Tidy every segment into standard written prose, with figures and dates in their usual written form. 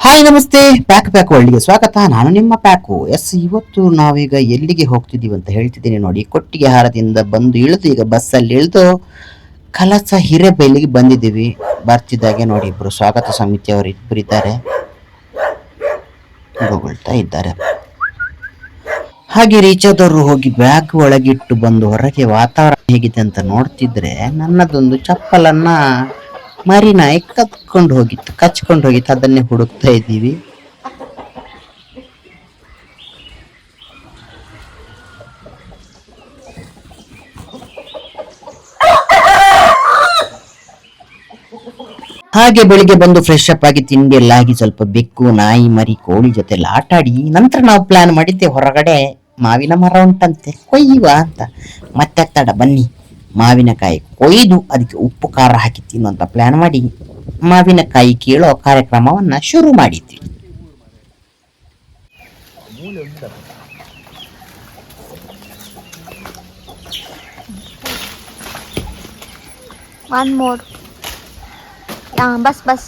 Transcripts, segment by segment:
Hi ನಮಸ್ತೆ. Pack ವರ್ಲ್ಡ್ಗೆ ಸ್ವಾಗತ. ನಾನು ನಿಮ್ಮ ಪ್ಯಾಕು. ಇವತ್ತು ನಾವೀಗ ಎಲ್ಲಿಗೆ ಹೋಗ್ತಿದ್ದೀವಿ ಅಂತ ಹೇಳ್ತಿದ್ದೀನಿ ನೋಡಿ. ಕೊಟ್ಟಿಗೆ ಹಾರದಿಂದ ಬಂದು ಇಳಿದು ಈಗ ಬಸ್ಸಲ್ಲಿ ಇಳಿದು ಕಲಸ ಹಿರೇಬೈಲಿಗೆ ಬಂದಿದ್ದೀವಿ. ಬರ್ತಿದ್ದಾಗೆ ನೋಡಿ ಇಬ್ರು ಸ್ವಾಗತ ಸಮಿತಿಯವರು ಇಬ್ಬರು ಇದ್ದಾರೆ, ಹೊಗಳ್ತಾ ಇದ್ದಾರೆ. ಹಾಗೆ ರೀಚ್ ಆದವರು ಹೋಗಿ ಬ್ಯಾಗ್ ಒಳಗಿಟ್ಟು ಬಂದು ಹೊರಗೆ ವಾತಾವರಣ ಹೇಗಿದೆ ಅಂತ ನೋಡ್ತಿದ್ರೆ ನನ್ನದೊಂದು ಚಪ್ಪಲನ್ನ ಮರಿನಾಯಿ ಕಚ್ಕೊಂಡು ಹೋಗಿತ್ತು. ಅದನ್ನೇ ಹುಡುಕ್ತಾ ಇದ್ದೀವಿ. ಹಾಗೆ ಬೆಳಿಗ್ಗೆ ಬಂದು ಫ್ರೆಶ್ ಅಪ್ ಆಗಿ ತಿಂಡಿ ಎಲ್ಲ ಆಗಿ ಸ್ವಲ್ಪ ಬೆಕ್ಕು, ನಾಯಿ, ಮರಿ, ಕೋಳಿ ಜೊತೆ ಎಲ್ಲ ಆಟ ಆಡಿ ನಂತರ ನಾವು ಪ್ಲಾನ್ ಮಾಡಿದ್ದೆ ಹೊರಗಡೆ ಮಾವಿನ ಮರ ಉಂಟಂತೆ ಕೊಯ್ಯುವ ಅಂತ. ಮತ್ತೆ ತಡ ಬನ್ನಿ ಮಾವಿನಕಾಯಿ ಕೊಯ್ದು ಅದಕ್ಕೆ ಉಪ್ಪು ಖಾರ ಹಾಕಿ ತಿನ್ನುವಂತ ಪ್ಲಾನ್ ಮಾಡಿ ಮಾವಿನಕಾಯಿ ಕೀಳೋ ಕಾರ್ಯಕ್ರಮವನ್ನ ಶುರು ಮಾಡಿದ್ವಿ. One more. बस.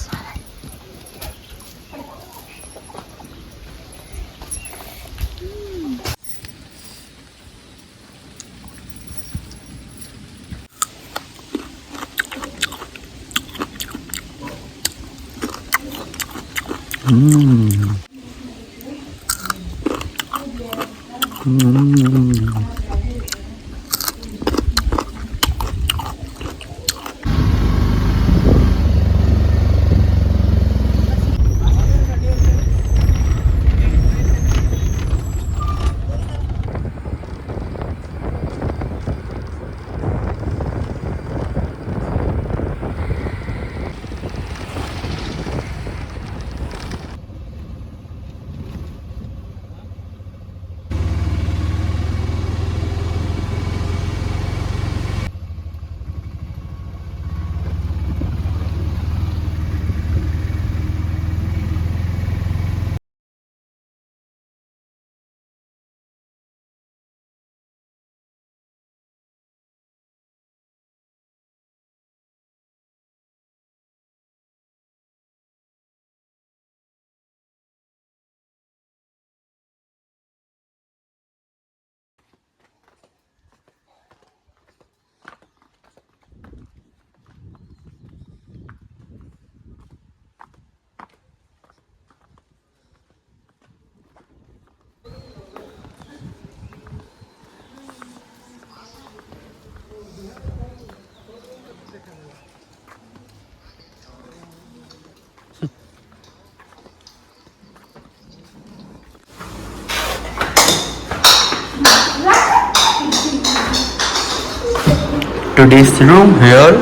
To this room here,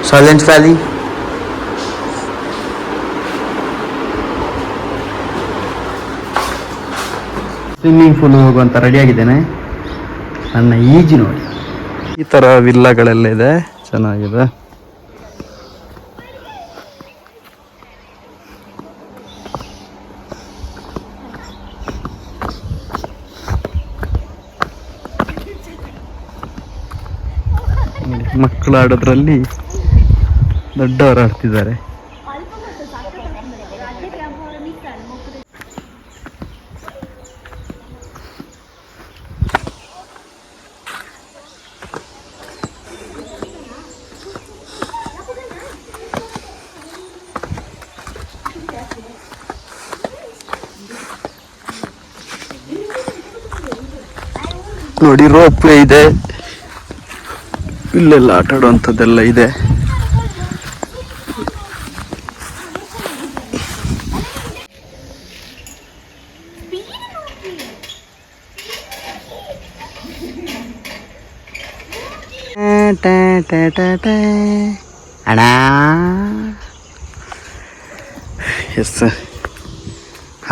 Silent Valley. Swimming pool ಹೋಗುವಂತ ರೆಡಿ ಆಗಿದ್ದೇನೆ. ನನ್ನ ಈಜಿ ನೋಡಿ. ಈ ತರ ವಿಲ್ಲಗಳೆಲ್ಲ ಇದೆ, ಚೆನ್ನಾಗಿದೆ. ಮಕ್ಕಳು ಆಡೋದ್ರಲ್ಲಿ ದೊಡ್ಡವರು ಆಡ್ತಿದ್ದಾರೆ. ನೋಡಿ ರೋಪ್ ವೇ ಇದೆ, ಇಲ್ಲೆಲ್ಲ ಆಟ ಆಡುವಂಥದ್ದೆಲ್ಲ ಇದೆ. ಅಣ್ಣ ಎಸ್,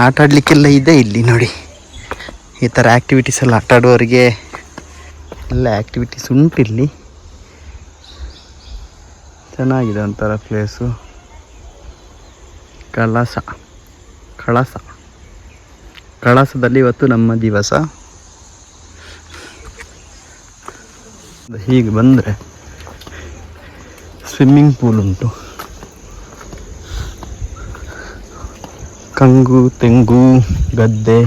ಆಟ ಆಡ್ಲಿಕ್ಕೆಲ್ಲ ಇದೆ ಇಲ್ಲಿ ನೋಡಿ. ಈ ಥರ ಆ್ಯಕ್ಟಿವಿಟೀಸ್ ಎಲ್ಲ ಆಟ ಆಡುವವರಿಗೆ ಎಲ್ಲ ಆ್ಯಕ್ಟಿವಿಟೀಸ್ ಉಂಟು ಇಲ್ಲಿ. ಚೆನ್ನಾಗಿದೆ ಒಂಥರ ಪ್ಲೇಸು. ಕಳಸದಲ್ಲಿ ಇವತ್ತು ನಮ್ಮ ದಿವಸ. ಹೀಗೆ ಬಂದರೆ ಸ್ವಿಮ್ಮಿಂಗ್ ಪೂಲ್ ಉಂಟು. ಕಂಗು ತೆಂಗು ಗದ್ದೆ.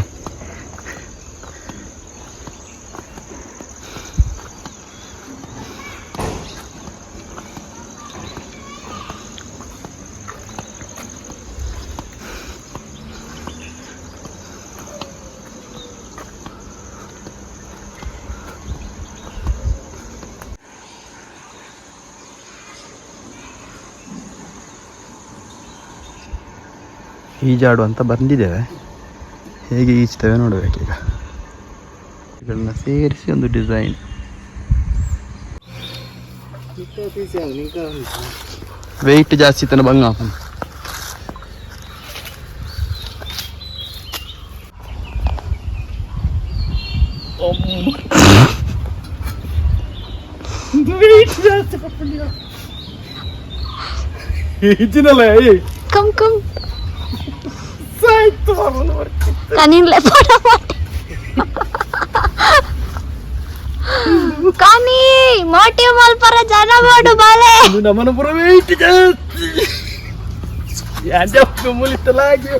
ಈಜಾಡು ಅಂತ ಬಂದಿದ್ದೇವೆ, ಹೇಗೆ ಈಜ್ತೇವೆ ನೋಡಬೇಕೀಗ. ಇದನ್ನ ಸೇರಿಸಿ ಒಂದು ಡಿಸೈನ್. ವೆಯ್ಟ್ ಜಾಸ್ತಿ ತನ ಬಂಗ Come, come. Kanin lepada mati. Kani, mati mal para jana madu bale. Namanya pura weight ಜಾಸ್ತಿ. ಯಾಜಪ್ಪ ಮುಲಿತ ಲಾಗಿ.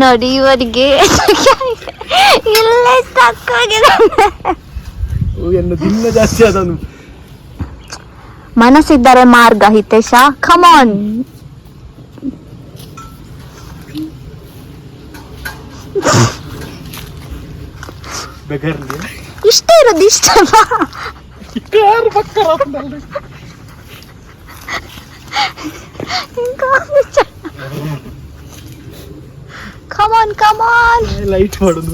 ನೋಡಿ ಇವರಿಗೆ ಇಲ್ಲೇ ಸ್ಟಕ್ ಆಗಿದೆ. ಏನು ದಿನ ಜಾಸ್ತಿ ಅದನು. ಮನಸ್ಸಿದ್ದರೆ ಮಾರ್ಗ ಹಿತೇಶ. Come on. ಇಷ್ಟೇ ಇರೋದು ಇಷ್ಟ. Come on come on. Light ಮಾಡೋದು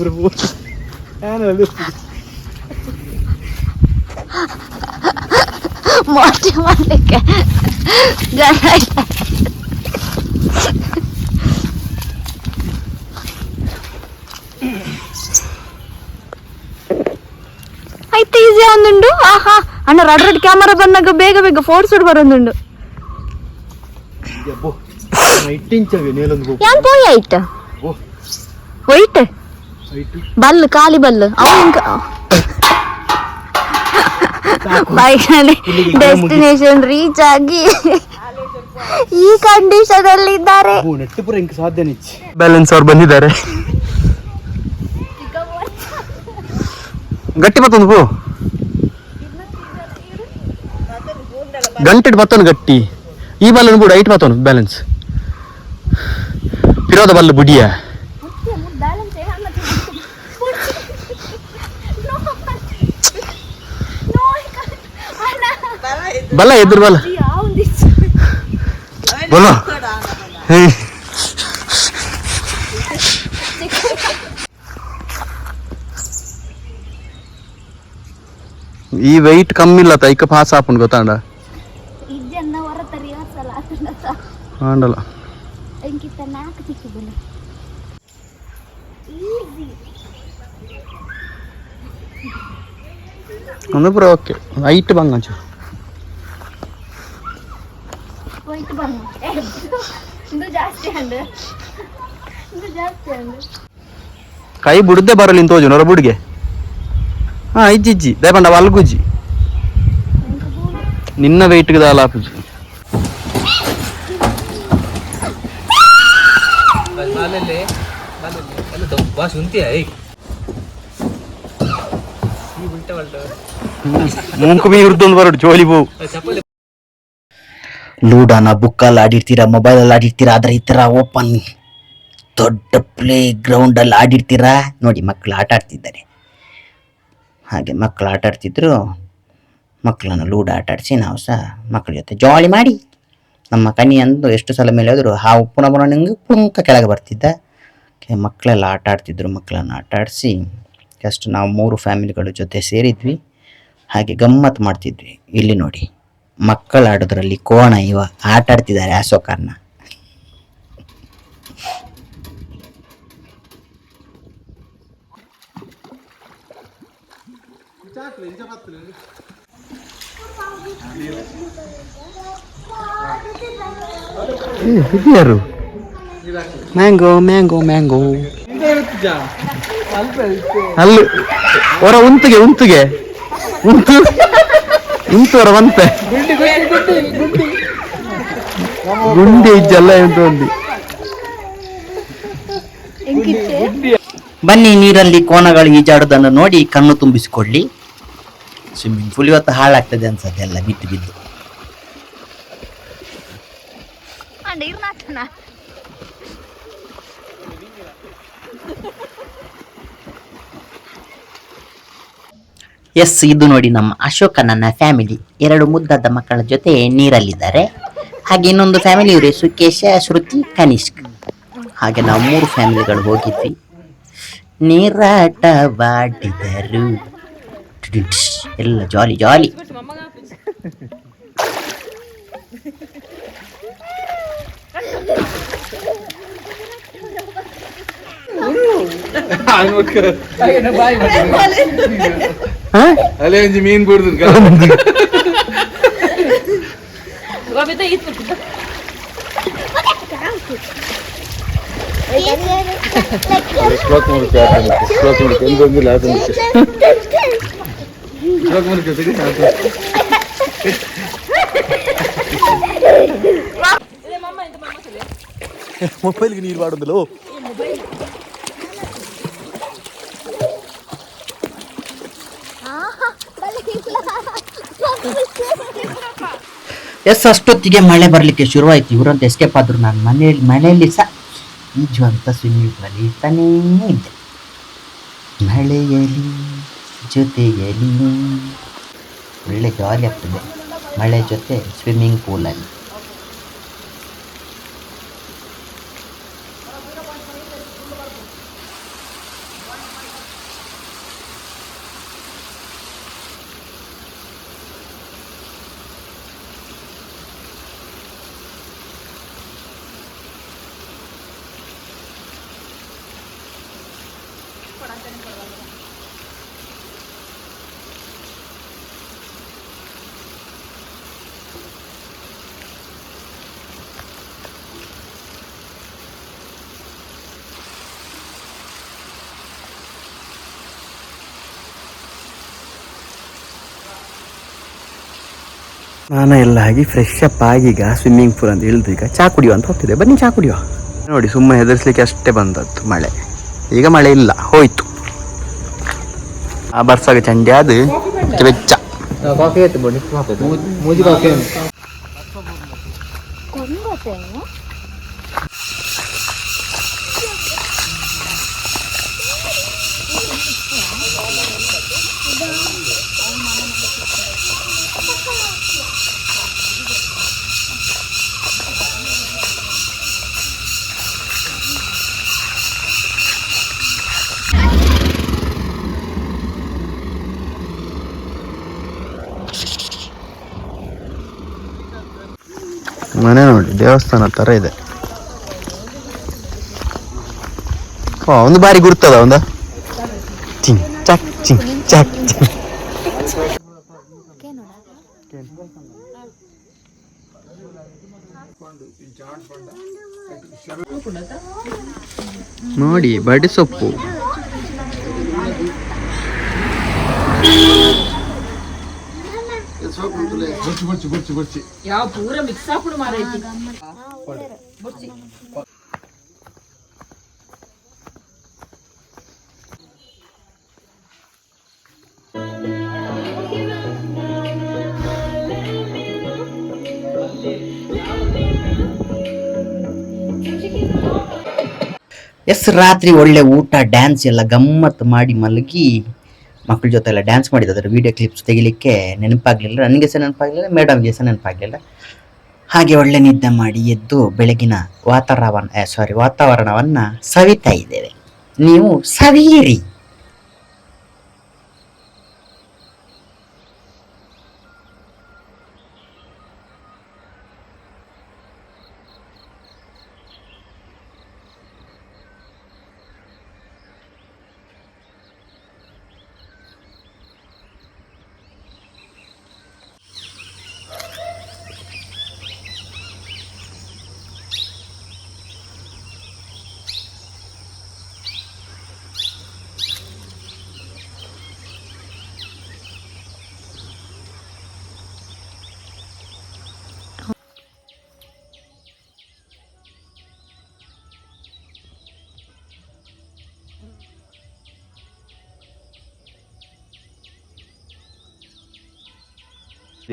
ಮೋಟಿ ಮಾಡಲಿಕ್ಕೆ ಜನ ಆಯ್ತು. ಈಸಿ ಒಂದುಂಡು. ಆಹಾ ಅಣ್ಣ ರಡ್ ಕ್ಯಾಮರಾ ಬಂದಾಗ ಬೇಗ ಬೇಗ ಫೋಟೋಸ್ ಬರೋದುಂಡು. ಯಾನ್ ಪೋಯ್ ಆಯ್ತ ವೈಟ್ ಬಲ್ಲು ಖಾಲಿ ಬಲ್ಲು ಅವನಿಂಕ ಬೈಕಲ್ಲಿ ಡೆಸ್ಟಿನೇಷನ್ ರೀಚ್ ಆಗಿ ಈ ಕಂಡೀಷನ್ ಅಲ್ಲಿ ಇದ್ದಾರೆ. ಬ್ಯಾಲೆನ್ಸ್ ಅವ್ರು ಬಂದಿದ್ದಾರೆ. ಗಟ್ಟಿ ಮತ್ತೊಂದು ಪೋ ಗಂಟೆ ಮತ್ತೊಂದು ಗಟ್ಟಿ. ಈ ಬಲ್ಲನ್ನು ಕೂಡ ಐಟ್ ಮತ್ತೊಂದು ಬ್ಯಾಲೆನ್ಸ್ ಪಿರೋದ ಬಲ್ಲು ಬುಡಿಯ ಬಲ್ಲ ಎದುರು ಬಲ್ಲ ಬೋಲೋ. ಈ ವೆಯ್ಟ್ ಕಮ್ಮಿ ಇಲ್ಲ ತೈಕ ಪಾಸ್ ಆಪುಂಡು ಗೊತ್ತಾಂಡ ಆಂಡಲ ಒಂದು ಪುರ ಓಕೆ ಹೈಟ್ ಬಂಗಂಚು ಕೈ ಬುಡದೆ ಬರಲಿ ತೋಜು ನೊರ ಬುಡ್ಗೆ. ಹಾ ಇಜ್ಜಿ ದಯಪಂಡ ವಲ್ಗುಜಿ ನಿನ್ನ ವೆಯ್ಟ್ಗೆ ದಾಲಾಪುಜಿ. ಮೂಂಕು ಮೀ ಉರ್ದೊಂದು ಬರೋಡು ಜೋಲಿ ಬೋವು. ಲೂಡೋನ ಬುಕ್ಕಲ್ಲಿ ಆಡಿರ್ತೀರಾ, ಮೊಬೈಲಲ್ಲಿ ಆಡಿರ್ತೀರಾ, ಆದರೆ ಈ ಥರ ಓಪನ್ ದೊಡ್ಡ ಪ್ಲೇ ಗ್ರೌಂಡಲ್ಲಿ ಆಡಿರ್ತೀರಾ ನೋಡಿ. ಮಕ್ಕಳು ಆಟ ಆಡ್ತಿದ್ದಾರೆ, ಹಾಗೆ ಮಕ್ಕಳು ಆಟ ಆಡ್ತಿದ್ರು. ಮಕ್ಕಳನ್ನು ಲೂಡೋ ಆಟ ಆಡಿಸಿ ನಾವು ಸಹ ಮಕ್ಕಳ ಜೊತೆ ಜಾಲಿ ಮಾಡಿ. ನಮ್ಮ ಕಣ್ಣಿ ಅಂದು ಎಷ್ಟು ಸಲ ಮೇಲೆ ಹೋದ್ರು ಹಾವು ಪುನಃ ಪುನಃ ನಿಂಗೆ ಪುಂಕ ಕೆಳಗೆ ಬರ್ತಿದ್ದ. ಮಕ್ಕಳೆಲ್ಲ ಆಟ ಆಡ್ತಿದ್ರು. ಮಕ್ಕಳನ್ನು ಆಟ ಆಡಿಸಿ ಜಸ್ಟ್ ನಾವು 3 ಫ್ಯಾಮಿಲಿಗಳ ಜೊತೆ ಸೇರಿದ್ವಿ, ಹಾಗೆ ಗಮ್ಮತ್ತು ಮಾಡ್ತಿದ್ವಿ. ಇಲ್ಲಿ ನೋಡಿ ಮಕ್ಕಳು ಆಡೋದ್ರಲ್ಲಿ ಕೋಣ ಇವ ಆಟ ಆಡ್ತಿದ್ದಾರೆ ಅಶೋಕರ್ನ. ಯಾರು ಮ್ಯಾಂಗೋ ಮ್ಯಾಂಗೋ ಮ್ಯಾಂಗೋ ಅಲ್ಲಿ ಹೊರ ಉಂತುಗೆ ಉಂತುಗೆ ಉಂತು ಉಂತು ಹೊರ ಬಂತೆ ಗುಂಡಿ ಇಜ್ಜಲ್ಲ ಎಂತ ಒಂದು. ಬನ್ನಿ ನೀರಲ್ಲಿ ಕೋನಗಳು ಈಜಾಡೋದನ್ನು ನೋಡಿ ಕಣ್ಣು ತುಂಬಿಸಿಕೊಳ್ಳಿ. ಸ್ವಿಮ್ಮಿಂಗ್ ಪೂಲ್ ಇವತ್ತು ಹಾಳಾಗ್ತದೆ ಅನ್ಸತ್ತೆ ಎಲ್ಲ ಬಿದ್ದು ಬಿದ್ದು. ಎಸ್, ಇದು ನೋಡಿ ನಮ್ಮ ಅಶೋಕ ನನ್ನ ಫ್ಯಾಮಿಲಿ 2 ಮುದ್ದಾದ ಮಕ್ಕಳ ಜೊತೆ ನೀರಲ್ಲಿದ್ದಾರೆ. ಹಾಗೆ ಇನ್ನೊಂದು ಫ್ಯಾಮಿಲಿ ಇವರು ಸುಕೇಶ, ಶ್ರುತಿ, ಕನಿಷ್ಕ್. ಹಾಗೆ ನಾವು 3 ಫ್ಯಾಮಿಲಿಗಳು ಹೋಗಿದ್ವಿ. ನೀರಾಟವಾಡಿದರು, ಎಲ್ಲ ಜಾಲಿ ಜಾಲಿ. ಅಲ್ಲೇ ಒಂಜಿ ಮೀನ್ ಬಿಡುದು ಮೊಬೈಲ್ಗೆ ನೀರು ಮಾಡುದಿಲ್ಲ. ಎಸ್, ಅಷ್ಟೊತ್ತಿಗೆ ಮಳೆ ಬರಲಿಕ್ಕೆ ಶುರುವಾಯಿತು. ಇವರಂತ ಎಸ್ಕೇಪ್ ಆದ್ರು. ನಾನು ಮನೆಯಲ್ಲಿ ಸಹ ಈಜು ಅಂತ ಸ್ವಿಮ್ಮಿಂಗ್ ಪೂಲಲ್ಲಿ ಇರ್ತಾನೇ ಇದ್ದೆ. ಮಳೆಯಲಿ ಜೊತೆಯಲಿ ಒಳ್ಳೆ ಜಾಲಿ ಆಗ್ತದೆ ಮಳೆ ಜೊತೆ ಸ್ವಿಮ್ಮಿಂಗ್ ಪೂಲಲ್ಲಿ. ಸ್ನಾನ ಎಲ್ಲ ಆಗಿ ಫ್ರೆಶ್ ಅಪ್ ಆಗಿ ಈಗ ಸ್ವಿಮ್ಮಿಂಗ್ ಪೂಲ್ ಅಂತ ಇಳಿದು ಈಗ ಚಾ ಕುಡಿಯುವ ಅಂತ ಹೋಗ್ತಿದೆ. ಬನ್ನಿ ಚಾ ಕುಡಿಯುವ. ನೋಡಿ, ಸುಮ್ಮನೆ ಹೆದರ್ಸ್ಲಿಕ್ಕೆ ಅಷ್ಟೇ ಬಂದದ್ದು ಮಳೆ. ಈಗ ಮಳೆ ಇಲ್ಲ, ಹೋಯ್ತು. ಆ ಬರ್ಸಾಗ ಚಂಡಿ ಅದು ಬೆಚ್ಚ. ಮನೆ ನೋಡಿ ದೇವಸ್ಥಾನ ತರ ಇದೆ. ಒಂದು ಬಾರಿ ಗುರ್ತದ ಒಂದು Ching chalk Ching chalk Ching. ನೋಡಿ ಬಡಿ ಸೊಪ್ಪು. ಯಾವ ಪೂರ ಮಿಕ್ಸ್ ಹಾಕೊಂಡು ಮಾರೈತಿ. ಎಸ್, ರಾತ್ರಿ ಒಳ್ಳೆ ಊಟ, ಡ್ಯಾನ್ಸ್ ಎಲ್ಲ ಗಮ್ಮತ್ತು ಮಾಡಿ ಮಲಗಿ ಮಕ್ಕಳ ಜೊತೆ ಎಲ್ಲ ಡ್ಯಾನ್ಸ್ ಮಾಡಿದ್ದು. ಅದರ ವಿಡಿಯೋ ಕ್ಲಿಪ್ಸ್ ತೆಗಿಲಿಕ್ಕೆ ನೆನಪಾಗಲಿಲ್ಲ, ನನಗೆ ಸಹ ನೆನಪಾಗಲಿಲ್ಲ, ಮೇಡಮ್ಗೆ ಸಹ ನೆನಪಾಗಲಿಲ್ಲ. ಹಾಗೆ ಒಳ್ಳೆ ನಿದ್ದೆ ಮಾಡಿ ಎದ್ದು ಬೆಳಗಿನ ವಾತಾವರಣವನ್ನು ಸವಿತಾ ಇದ್ದೇವೆ. ನೀವು ಸವಿಯಿರಿ.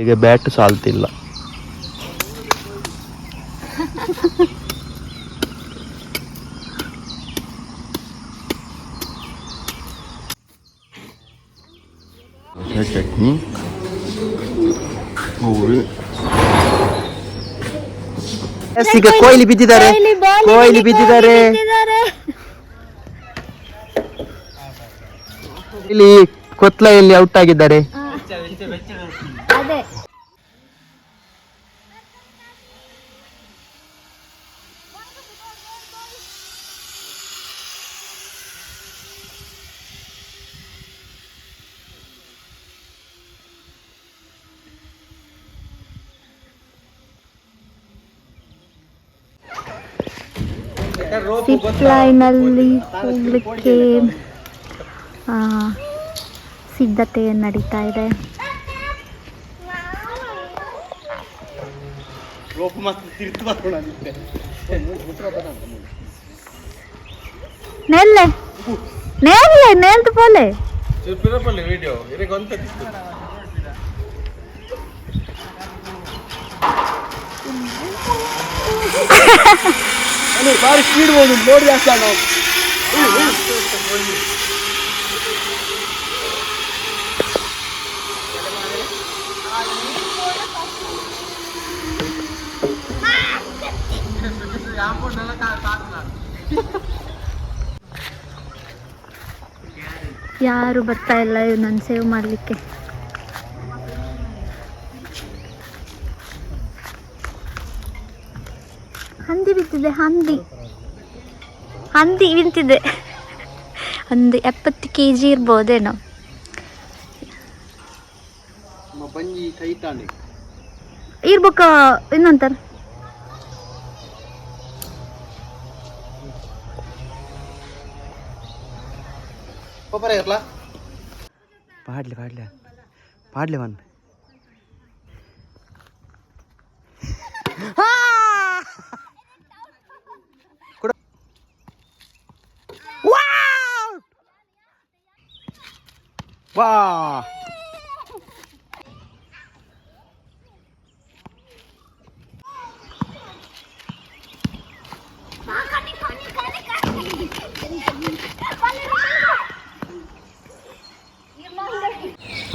ಈಗ ಬ್ಯಾಟ್ ಸಾಲ್ತಿಲ್ಲ. ಚಟ್ನಿ, ಪೂರಿ. ಈಗ ಕೊಯ್ಲಿ ಬಿದ್ದಿದ್ದಾರೆ, ಕೊಯ್ಲಿ ಬಿದ್ದಿದ್ದಾರೆ. ಇಲ್ಲಿ ಕೊತ್ಲೆಯಲ್ಲಿ ಔಟ್ ಆಗಿದ್ದಾರೆ. ಅದೇ ಸಿಪ್ ಲೈನಲ್ಲಿ ಹೋಗ್ಲಿಕ್ಕೆ ಸಿದ್ಧತೆ ನಡೀತಾ ಇದೆ. ನೆಲ್ಲೆ ನೆಲ್ಲೆ ನೆಲ್ದು ಪೋಲೆ ಯಾರು ಬರ್ತಾ ಇಲ್ಲ ಇವನನ್ನು ಸೇವ್ ಮಾಡಲಿಕ್ಕೆ. ಹಂದಿ ಬಿದ್ದಿದೆ, ಹಂದಿ ಹಂದಿ ನಿಂತಿದೆ. ಒಂದು 70 kg ಇರ್ಬೋದೇನೋ. ಇರ್ಬೇಕ ಇನ್ನೊಂತರ ಪಾಡ್ಲೆ ಪಾಡ್ಲೆ ಪಾಡ್ಲೆ ಬನ್. ವಾ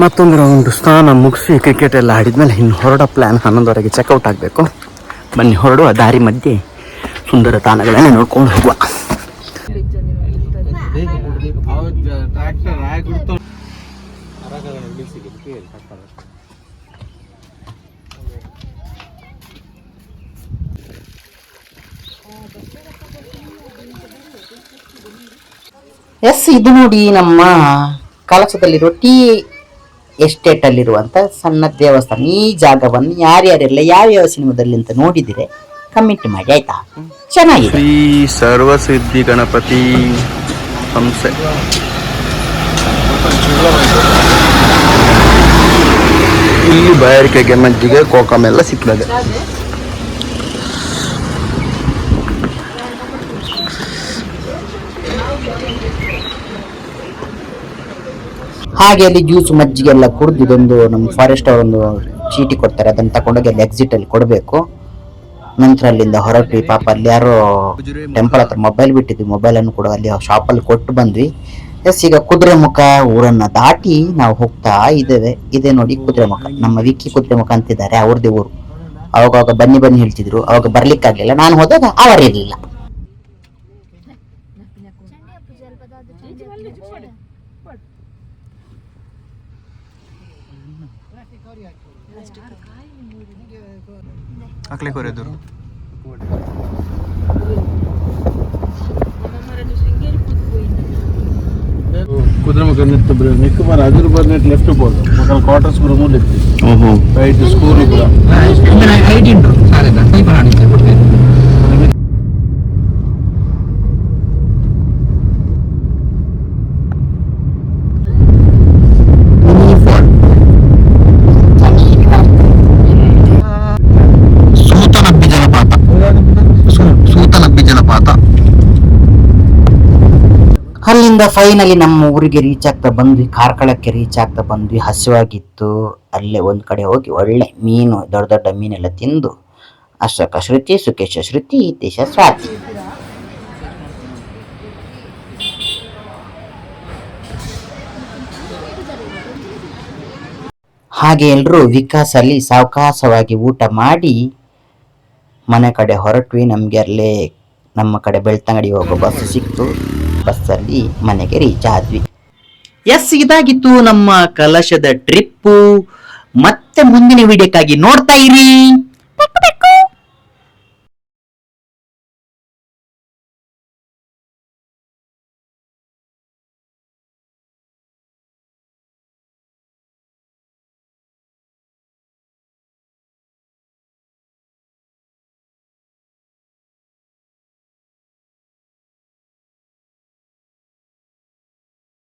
ಮತ್ತೊಂದು ರೌಂಡ್ ಸ್ನಾನ ಮುಗಿಸಿ ಕ್ರಿಕೆಟ್ ಎಲ್ಲ ಆಡಿದ್ಮೇಲೆ ಇನ್ನು ಹೊರಡೋ ಪ್ಲ್ಯಾನ್ 11ವರೆಗೆ ಚೆಕ್ಔಟ್ ಆಗಬೇಕು. ಬನ್ನಿ ಹೊರಡುವ. ದಾರಿ ಮಧ್ಯೆ ಸುಂದರ ತಾಣಗಳನ್ನೇ ನೋಡ್ಕೊಂಡು ಹೋಗುವ. ಎಸ್, ಇದು ನೋಡಿ ನಮ್ಮ ಕಳಸದಲ್ಲಿರೋ ಟೀ ಎಸ್ಟೇಟ್ ಅಲ್ಲಿರುವಂತ ಸಣ್ಣ ದೇವಸ್ಥಾನ. ಈ ಜಾಗವನ್ನು ಯಾರ್ಯಾರೆಲ್ಲ ಯಾವ್ಯಾವ ಸಿನಿಮಾದಲ್ಲಿ ಅಂತ ನೋಡಿದಿರೆ ಕಮೆಂಟ್ ಮಾಡಿ ಆಯ್ತಾ. ಚೆನ್ನಾಗಿದೆ. ಶ್ರೀ ಸರ್ವಸಿದ್ಧಿ ಗಣಪತಿ ಸಂಸ್ಥೆ. ಇಲ್ಲಿ ಬಾಯಾರಿಕೆಗೆ ಮಜ್ಜಿಗೆ ಕೋಕಮ್ ಎಲ್ಲ ಸಿಗ್ತದೆ. ಹಾಗೆ ಅಲ್ಲಿ ಜ್ಯೂಸ್ ಮಜ್ಜಿಗೆ ಎಲ್ಲ ಕುಡ್ದು ಇದೊಂದು ನಮ್ಮ ಫಾರೆಸ್ಟ್ ಅವರೊಂದು ಚೀಟಿ ಕೊಡ್ತಾರೆ, ಅದನ್ನು ತಗೊಂಡೋಗಿ ಅಲ್ಲಿ ಎಕ್ಸಿಟ್ ಅಲ್ಲಿ ಕೊಡಬೇಕು. ನಂತರ ಅಲ್ಲಿಂದ ಹೊರಟ್ವಿ. ಪಾಪ ಅಲ್ಲಿ ಯಾರೋ ಟೆಂಪಲ್ ಹತ್ರ ಮೊಬೈಲ್ ಬಿಟ್ಟಿದ್ವಿ, ಮೊಬೈಲನ್ನು ಕೂಡ ಅಲ್ಲಿ ಶಾಪಲ್ಲಿ ಕೊಟ್ಟು ಬಂದ್ವಿ. ಎಸ್, ಈಗ ಕುದುರೆಮುಖ ಊರನ್ನ ದಾಟಿ ನಾವು ಹೋಗ್ತಾ ಇದ್ದೇವೆ. ಇದೇ ನೋಡಿ ಕುದುರೆಮುಖ, ನಮ್ಮ ವಿಕ್ಕಿ ಕುದುರೆಮುಖ ಅಂತಿದ್ದಾರೆ, ಅವ್ರದ್ದೇ ಊರು. ಅವಾಗ ಬನ್ನಿ ಬನ್ನಿ ಹೇಳ್ತಿದ್ರು, ಅವಾಗ ಬರ್ಲಿಕ್ಕಾಗ್ಲಿಲ್ಲ. ನಾನು ಹೋದಾಗ ಅವರಿರ್ಲಿಲ್ಲ. ಅಕ್ಲೆ ಕೊರೆದರು కుదురముఖ నెట్ నెక్ మన హైదరాబాద్ నెట్ లెఫ్ట్ పోదు మన క్వార్టర్స్ కూడా ముందు ಓಹೋ రైట్ స్కూల్ కూడా ಅಲ್ಲಿಂದ ಅಲ್ಲಿಂದ ಫೈನಲಿ ನಮ್ಮ ಊರಿಗೆ ರೀಚ್ ಆಗ್ತಾ ಬಂದ್ವಿ, ಕಾರ್ಕಳಕ್ಕೆ ರೀಚ್ ಆಗ್ತಾ ಬಂದ್ವಿ. ಹಸಿವಾಗಿತ್ತು. ಅಲ್ಲೇ ಒಂದ್ ಕಡೆ ಹೋಗಿ ಒಳ್ಳೆ ಮೀನು, ದೊಡ್ಡ ದೊಡ್ಡ ಮೀನೆಲ್ಲ ತಿಂದು ಅಶೋಕ ಶ್ರುತಿ, ಸುಕೇಶ ಶ್ರುತಿ, ದೇಶ ಸ್ವಾತಿ. ಹಾಗೆ ಎಲ್ಲರೂ ವಿಕಾಸ್ ಅಲ್ಲಿ ಸಾವಕಾಶವಾಗಿ ಊಟ ಮಾಡಿ ಮನೆ ಕಡೆ ಹೊರಟ್ವಿ. ನಮ್ಗೆ ಅಲ್ಲೇ ನಮ್ಮ ಕಡೆ ಬೆಳ್ತಂಗಡಿ ಹೋಗೋ ಬಸ್ ಸಿಕ್ತು. ಬಸ್ಸಲ್ಲಿ ಮನೆಗೆ ರೀಚ್ ಆದ್ವಿ. ಎಸ್, ಇದಾಗಿತ್ತು ನಮ್ಮ ಕಲಶದ ಟ್ರಿಪ್ಪು. ಮತ್ತೆ ಮುಂದಿನ ವಿಡಿಯೋಕ್ಕಾಗಿ ನೋಡ್ತಾ ಇರಿ.